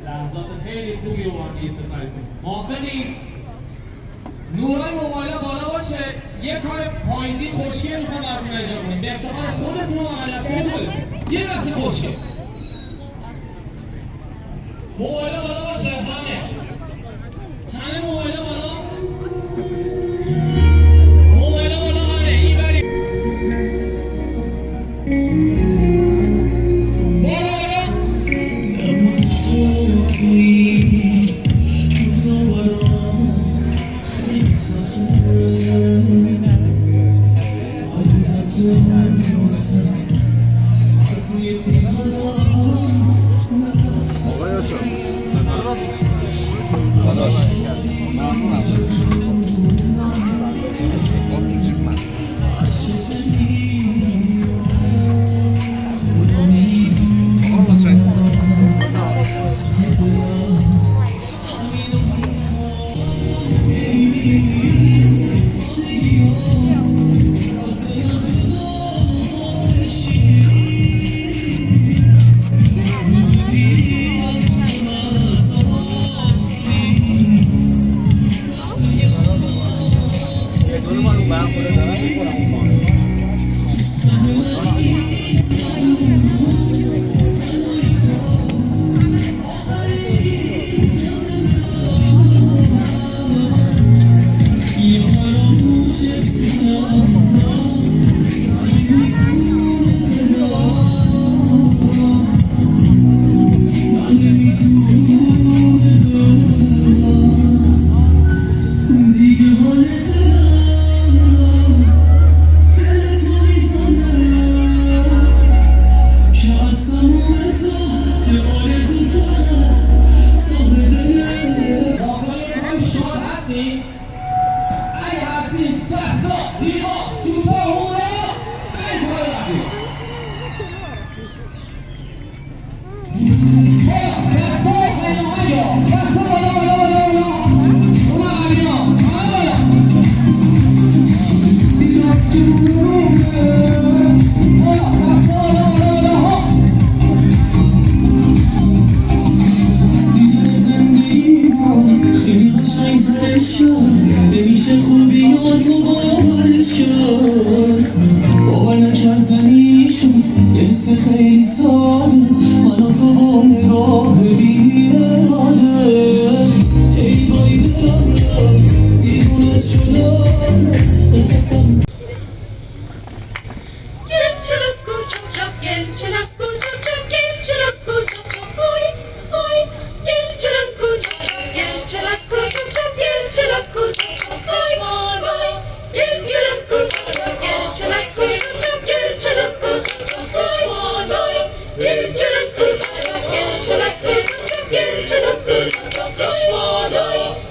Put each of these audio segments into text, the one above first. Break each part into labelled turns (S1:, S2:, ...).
S1: لحظات خیلی خوبی رو با هم سپری کنیم. موافقی؟ نورای موبایل بالا باشه. یه کار پاییزی خوشگل میخوام براتون اجرا کنیم. به افتخار خودتون و مدرسه خودتون. یه دسته خوشگل. موبایل بالا باشه. همه موبایل بالا. موبایل بالا همه. این بری.
S2: Get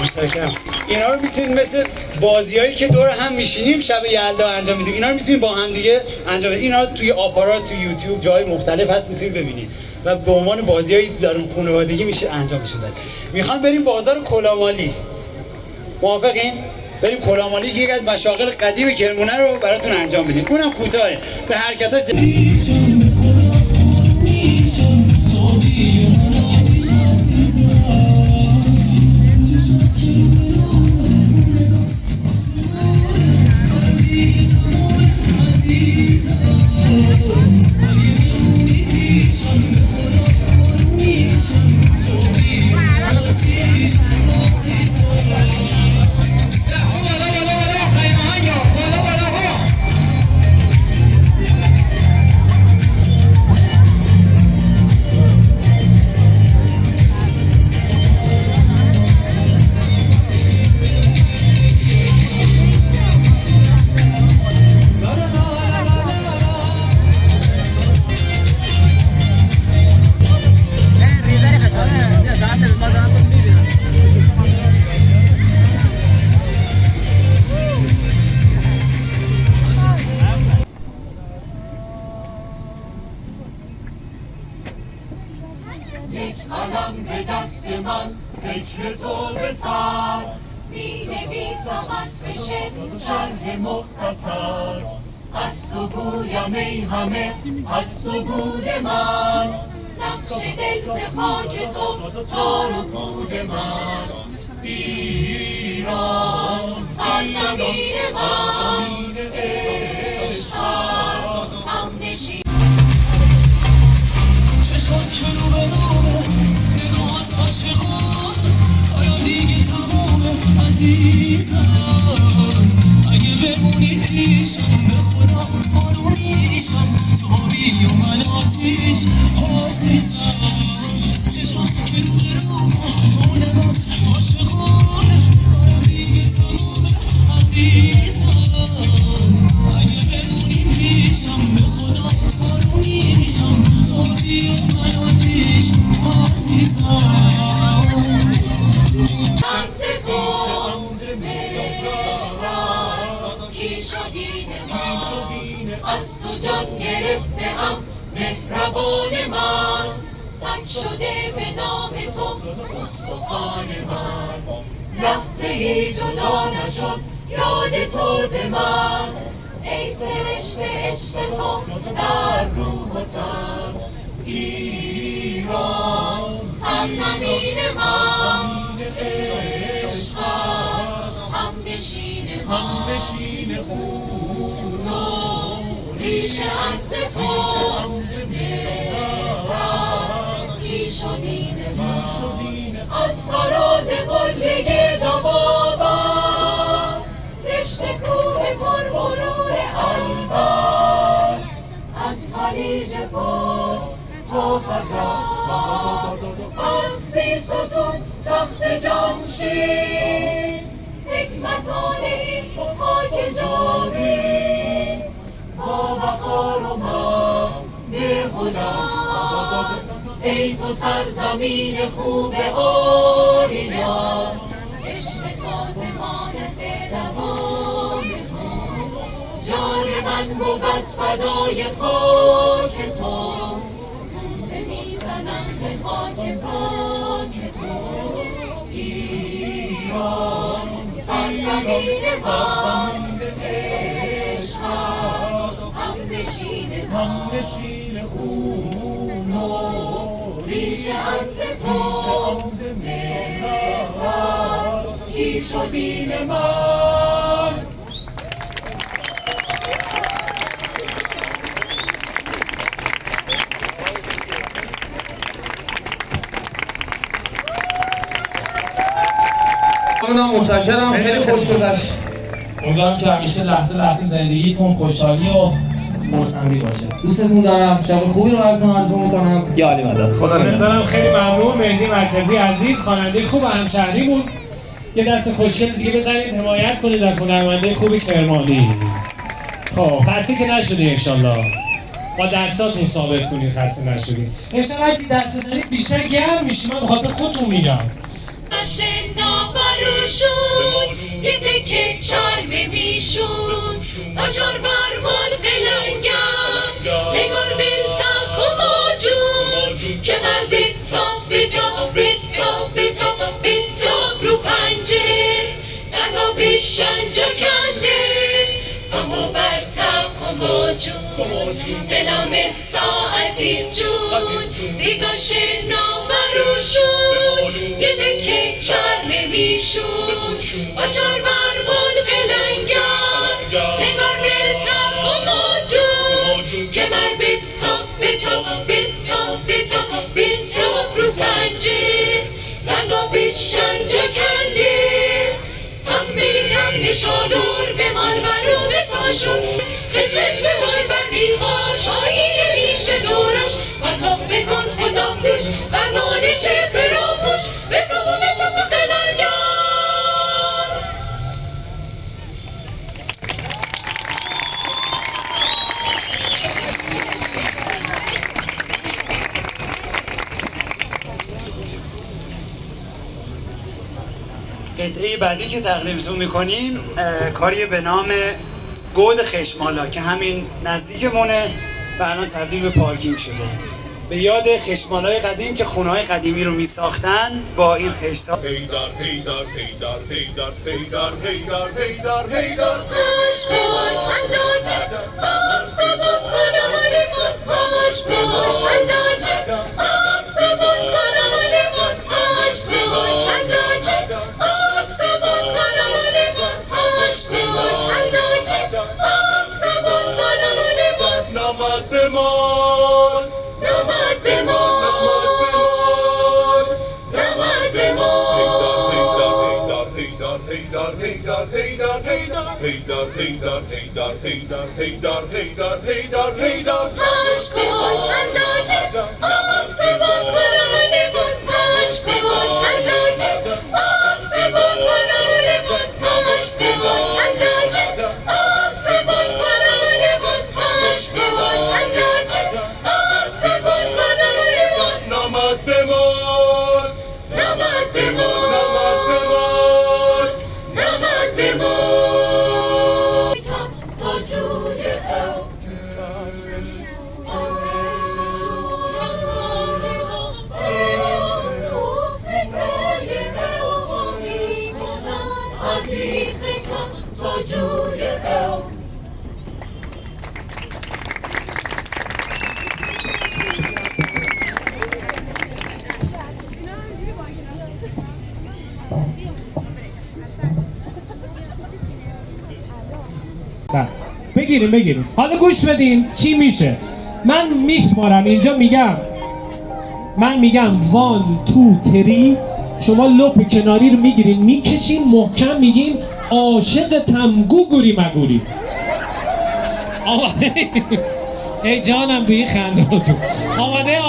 S2: متشکرم. اینا رو میتونید مثل بازیایی که دور هم میشینیم شب یلدا انجام میدیم، اینا رو میتونید با هم دیگه انجام بدید. اینا توی آپارات، توی یوتیوب جای مختلف هست میتونید ببینید و به عنوان بازیایی در خانوادگی میشه انجام میشه. میخوام بریم بازار کلامالی. موافقین؟ بریم کلامالی که یکی از مشاغل قدیم کرمونه رو براتون انجام بدیم. اونم کوتاهه. به حرکتاش
S3: یک قلم به دست من فکر تو به سر می نویسمت بشه شرح مختصر از تو گویم ای همه از تو بود من نقش دل ز خاک تو تار و پود من ایران سرزمین من عشقم همنشین
S4: اگه بمونی پیشم به خدا آرومیشم تو بی و من آتیش عزیزم چشم که رو به رو مونمات عاشقونه کارم دیگه تمومه عزیزم اگه بمونی پیشم به خدا آرومیشم تو بی و من آتیش عزیزم
S3: از تو جان گرفته ام مهربان من تن شده به نام تو استخوان من لحظه ای جدا نشد یاد تو ز من ای سرشته عشق تو در روح و تن ایران سرزمین من عشقم همنشین خون ریشه ز تو پیش و دین من از فراز قله دوابم رشته کوه پر غرور البر از خلیج فارس تا خزر از بیستون تخت جمشید حکمتان این خاک جاوید با وقار و مجد هنر ای تو سرزمین خوب آریان عشق تو ضمانت دوام تو جان من بود فدای خاک تو بوسه میزنم به خاک پاک تو ایران سرزمین من همنشین خون و ریشه ز تو مهران کیش و دین من
S1: متشکرم، خیلی خوش گذشت. امیدوارم که همیشه لحظه لحظه زندگیتون خوشحالی و خرسندی باشه. دوستتون دارم. شب خوبی رو براتون آرزو میکنم. یا علی مدد. خدا نگهدار.
S5: خیلی ممنون. مهدی مرکزی عزیز خواننده خوب همشهری بود. یه دست خوشگل دیگه بزنید حمایت کنید از هنرمنده خوب کرمانی. خب خسته که نشدید انشالله. با دستاتون ثابت کنید خسته نشدید. امشب هرچی دست بزنید بیشتر گرم میشی. من به خاطر خودتون میگم.
S3: نامبروشون یه تکه چرم میشون آجار برمال قلنگر نگار بلتق و ماجون که بر بتاب بتاب بتاب بتاب بتاب رو پنجه زنگا بشنجا کنده اما برتق و ماجون دلم سا عزیز جون ریگاش نامبروشون یه تکه چرم میشون آجار برمال قلنگر نگار بلتق و ماجون که بر بتاب بتاب بتاب بتاب بتاب رو پنجه زنگا بشنجا کنده هم نشانور به مال برو به تاشون خشخش به مال بر میخوار شایی میشه دورش مطاف بکن خدا دوش برمانش فراموش بساب قلنگر.
S2: قطعه بعدی که تقدیمتون میکنیم کاری به نام گود خشمالا که همین نزدیکمونه و الان تبدیل به پارکینگ شده. به یاد خشمالای قدیم که خونه‌های قدیمی رو میساختن با این خشتا.
S6: هیدر هیدر هیدر هیدر هیدر هیدر هیدر هیدر
S3: پشبار حلاجه آم سبا کناله من پشبار حلاجه آم سبا کناله من پشبار حلاجه آم سبا کناله من پشبار حلاجه آم سبا کناله من
S6: نامد بمان
S3: نامد بمان نامد بمان
S6: هیدر هیدر هیدر هیدر هیدر هیدر هیدر هیدر هیدر هیدر هیدر هیدر
S3: پشبار حلاجه آم سبا کناله من پشبار حلاجه آم سبا کناله من پشبار حلاجه آم سبا کناله من پشبار حلاجه آم سبا کناله من
S6: نامد بمان
S3: نامد بمان
S6: نامد بمان
S3: نامد بمان تا جوی او تا جوی او
S5: بگیریم حالا گوش بدین چی میشه. من میشمارم اینجا من میگم 1 2 3 شما لپ کناری رو میگیرین میکشین محکم میگین عاشقتم گوگوری مگوری. ای جانم به این خندهاتون. آماده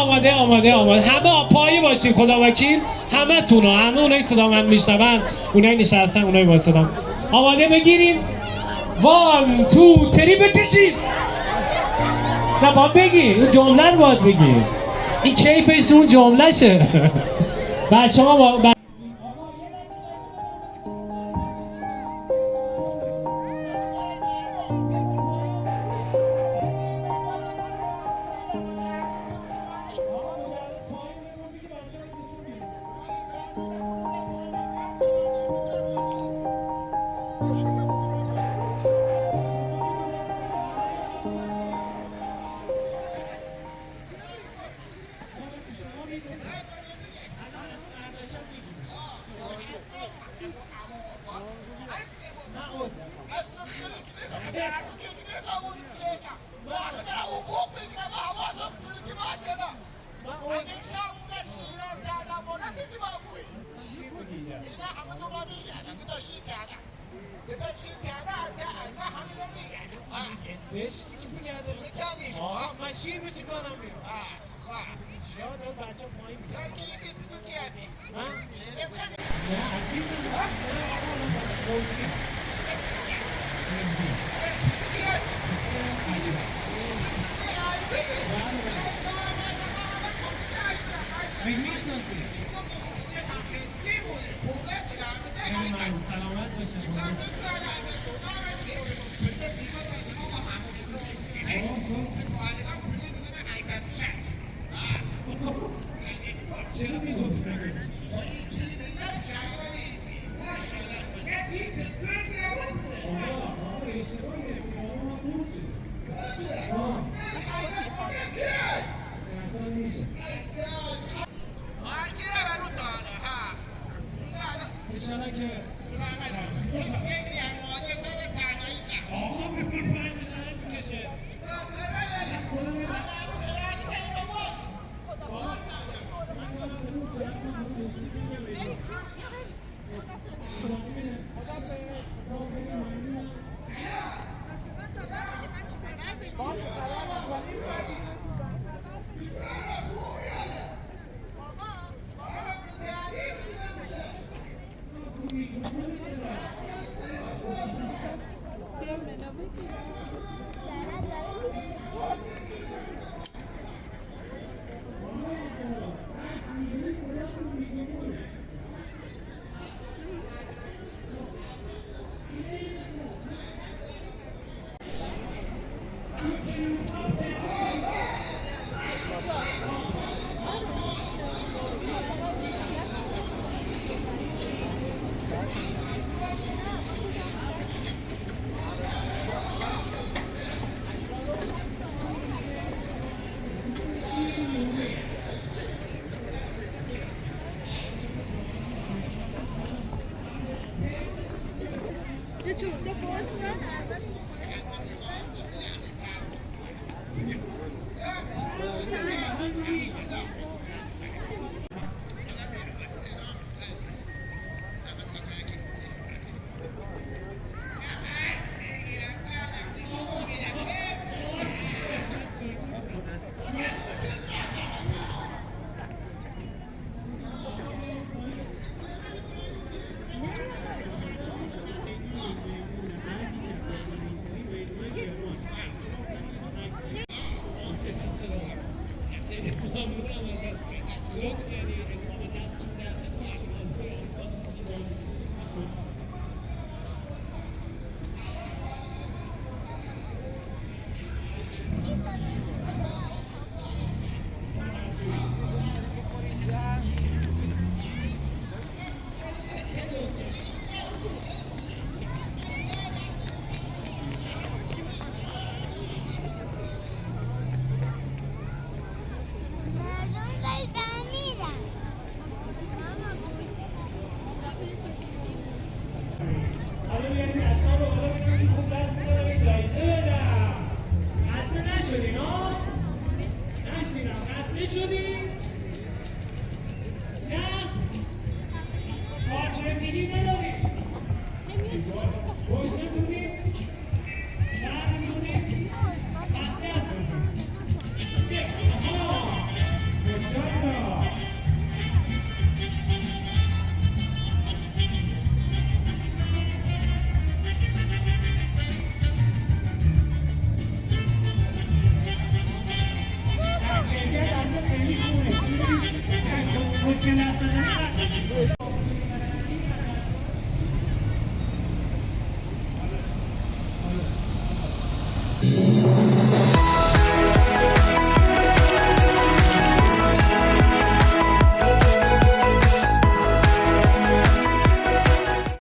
S5: همه پایی باشین خدا وکیل همه اونایی صدا من میشنون اونایی نشستن اونایی واسدن آماده بگیرین 1 2 3 بکشید. نه باید بگی اون جمله رو باید بگی این کیفش اون جمله شه. بچه ها
S7: شیر رو چی کنم بیرون؟ یاد بچه پایین
S5: انشالله که
S8: Det tog det på